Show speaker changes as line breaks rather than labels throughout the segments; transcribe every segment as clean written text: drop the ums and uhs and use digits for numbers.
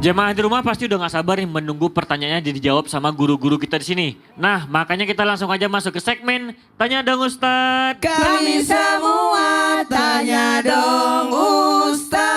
Jemaah di rumah pasti udah gak sabar nih menunggu pertanyaannya dijawab sama guru-guru kita di sini. Nah, makanya kita langsung aja masuk ke segmen Tanya Dong Ustadz.
Kami semua tanya dong Ustaz.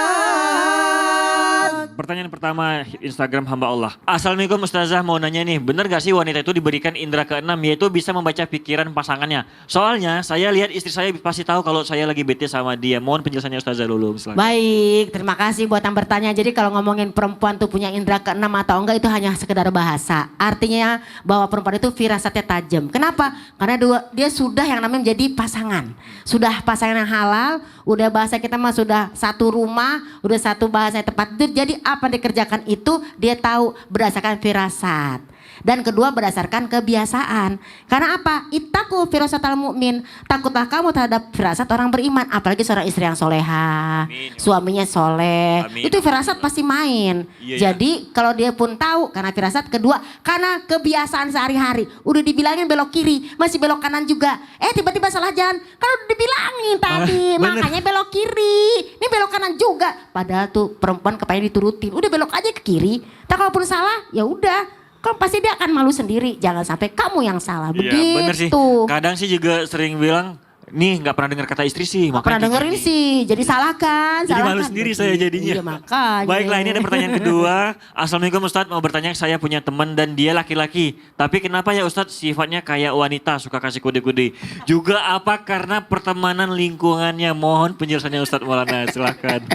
Pertanyaan pertama Instagram hamba Allah. Assalamualaikum Ustazah, mau nanya nih, bener gak sih wanita itu diberikan indera keenam yaitu bisa membaca pikiran pasangannya? Soalnya saya lihat istri saya pasti tahu kalau saya lagi bete sama dia. Mohon penjelasannya Ustazah dulu. Silakan.
Baik, terima kasih buat yang bertanya. Jadi kalau ngomongin perempuan tuh punya indera keenam atau enggak itu hanya sekedar bahasa. Artinya bahwa perempuan itu firasatnya tajam. Kenapa? Karena dia sudah yang namanya menjadi pasangan. Sudah pasangan yang halal, udah bahasa kita mah sudah satu rumah, udah satu bahasa yang tepat. Jadi apa yang dikerjakan itu dia tahu berdasarkan firasat. Dan kedua berdasarkan kebiasaan. Karena apa? Ittaku firasatal mu'min. Takutlah kamu terhadap firasat orang beriman. Apalagi seorang istri yang soleha.
Amin.
Suaminya soleh.
Amin.
Itu firasat pasti main.
Iya,
Jadi kalau dia pun tahu karena firasat. Kedua karena kebiasaan sehari-hari. Udah dibilangin belok kiri. Masih belok kanan juga. Tiba-tiba salah jalan. Kan udah dibilangin tadi.
Bener.
Makanya belok kiri. Ini belok kanan juga. Padahal tuh perempuan kepengen diturutin. Udah belok aja ke kiri. Tak kalaupun salah ya udah. Kan pasti dia akan malu sendiri. Jangan sampai kamu yang salah.
Iya
Begitu.
bener sih. Kadang sih juga sering bilang, nih gak pernah dengar kata istri sih.
Pernah dengerin sih. Jadi salahkan.
Jadi malu sendiri saya jadinya.
Iya makanya.
Baiklah, ini ada pertanyaan kedua. Assalamualaikum Ustadz, mau bertanya, saya punya teman dan dia laki-laki. Tapi kenapa ya Ustadz sifatnya kayak wanita, suka kasih kode-kode. Juga apa karena pertemanan lingkungannya? Mohon penjelasannya Ustadz Maulana, silahkan.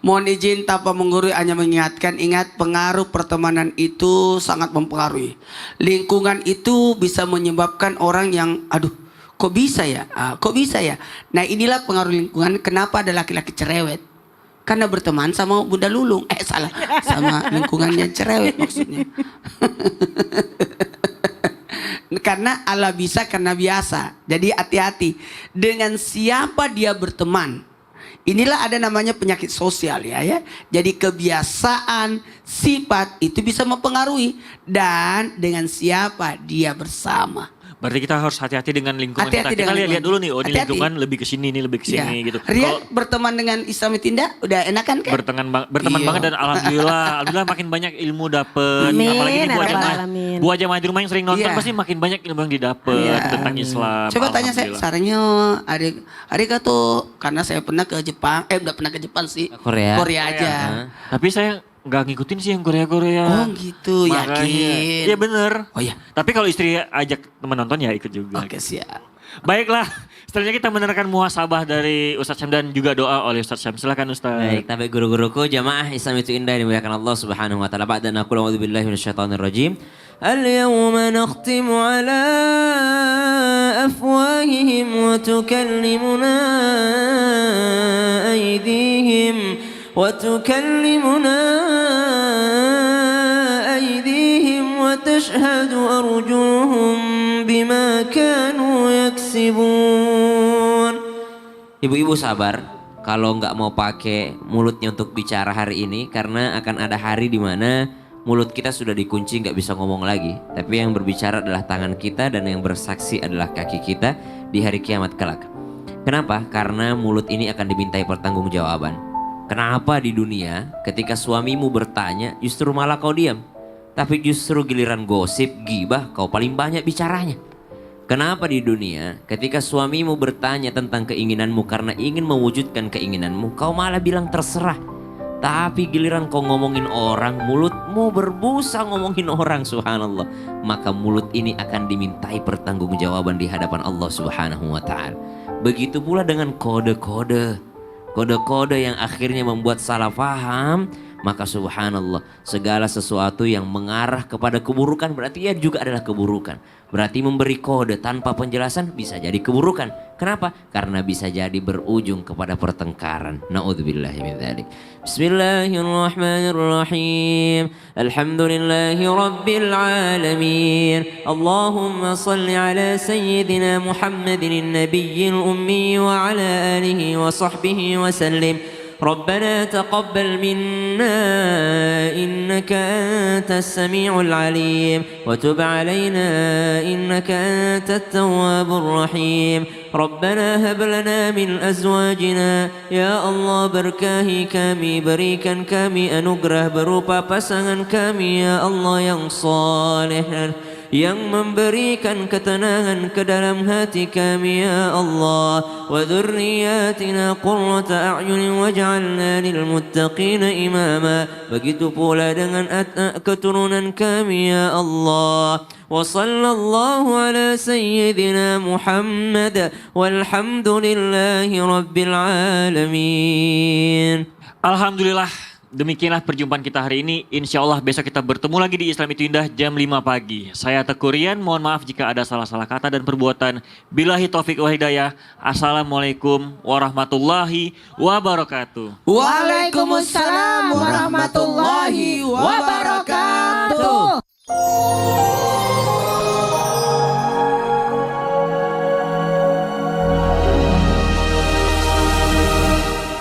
Mohon izin tanpa menggurui hanya mengingatkan, ingat pengaruh pertemanan itu sangat mempengaruhi. Lingkungan itu bisa menyebabkan orang yang aduh kok bisa ya, kok bisa ya. Nah inilah pengaruh lingkungan kenapa ada laki-laki cerewet. Karena berteman sama Bunda Lulung, salah, sama lingkungannya cerewet maksudnya. Karena Allah bisa karena biasa. Jadi hati-hati dengan siapa dia berteman. Inilah ada namanya penyakit sosial ya. Jadi kebiasaan, sifat itu bisa mempengaruhi dan dengan siapa dia bersama.
Berarti kita harus hati-hati dengan lingkungan
Hati-hati
kita. Kita
dengan
lihat dulu nih, oh ini
hati-hati.
lingkungan lebih ke sini, ini lebih ke sini gitu.
Rian berteman dengan Islami Tinda udah enakan kan?
Berteman
Iya.
banget dan alhamdulillah makin banyak ilmu dapet.
Amin,
Apalagi ini
ya
buat
Rabbal
jemaah,
alamin.
buat jemaah di rumah yang sering nonton
Iya.
pasti makin banyak ilmu yang didapat
Iya.
tentang Islam.
Coba tanya saya,
Alhamdulillah.
sarannya adik tuh karena saya pernah ke Jepang, udah pernah ke Jepang sih.
Korea.
Korea aja.
Tapi saya nggak ngikutin sih yang Korea-Korea.
Oh gitu,
Makanya.
yakin.
Iya bener.
Oh iya.
Tapi kalau istri ajak teman nonton ya ikut juga.
Oke siap.
Baiklah, selanjutnya kita mendengarkan muhasabah dari Ustadz Syam dan juga doa oleh Ustadz Syam. Silakan Ustadz.
Baik, tapi guru-guruku jamaah Islam itu indah dimuliakan Allah Subhanahu wa taala. Ba'da naqul a'udzu billahi minasyaitonir rajim. Al-yawma nakhtimu ala afwahihim wa tukallimuna aydihim wa tukallimuna aydihim wa tashhadu arjuluhum bima kanu yaksibun. Ibu-ibu sabar kalau nggak mau pakai mulutnya untuk bicara hari ini karena akan ada hari di mana mulut kita sudah dikunci nggak bisa ngomong lagi. Tapi yang berbicara adalah tangan kita dan yang bersaksi adalah kaki kita di hari kiamat kelak. Kenapa? Karena mulut ini akan dimintai pertanggungjawaban. Kenapa di dunia ketika suamimu bertanya justru malah kau diam? Tapi justru giliran gosip, gibah kau paling banyak bicaranya. Kenapa di dunia ketika suamimu bertanya tentang keinginanmu karena ingin mewujudkan keinginanmu, kau malah bilang terserah. Tapi giliran kau ngomongin orang, mulutmu berbusa ngomongin orang, subhanallah. Maka mulut ini akan dimintai pertanggungjawaban di hadapan Allah Subhanahu wa taala. Begitu pula dengan kode-kode. Kode-kode yang akhirnya membuat salah paham. Maka subhanallah, segala sesuatu yang mengarah kepada keburukan berarti ia juga adalah keburukan. Berarti memberi kode tanpa penjelasan bisa jadi keburukan. Kenapa? Karena bisa jadi berujung kepada pertengkaran. Na'udzubillahi min dzalik. Bismillahirrahmanirrahim. Alhamdulillahi rabbil alamin. Allahumma salli ala sayyidina Muhammadin nabiyil ummi wa ala alihi wa sahbihi wa sallim. ربنا تقبل منا إنك أنت السميع العليم وتب علينا إنك أنت التواب الرحيم ربنا هب لنا من أزواجنا يا الله berkahi kami berikan kami anugerah berupa pasangan kami ya Allah yang saleh yang memberikan ketenangan ke dalam hati kami ya Allah wa dzurriyyatina qurrata a'yun waj'alna lil muttaqina imama begitu pula dengan keturunan kami ya Allah wa sallallahu ala sayyidina Muhammad walhamdulillahi rabbil alamin.
Alhamdulillah, demikianlah perjumpaan kita hari ini. Insya Allah besok kita bertemu lagi di Islam Itu Indah jam 5 pagi. Saya Teguh Rian, mohon maaf jika ada salah-salah kata dan perbuatan. Billahi taufik wal hidayah. Assalamualaikum warahmatullahi wabarakatuh.
Waalaikumsalam warahmatullahi wabarakatuh.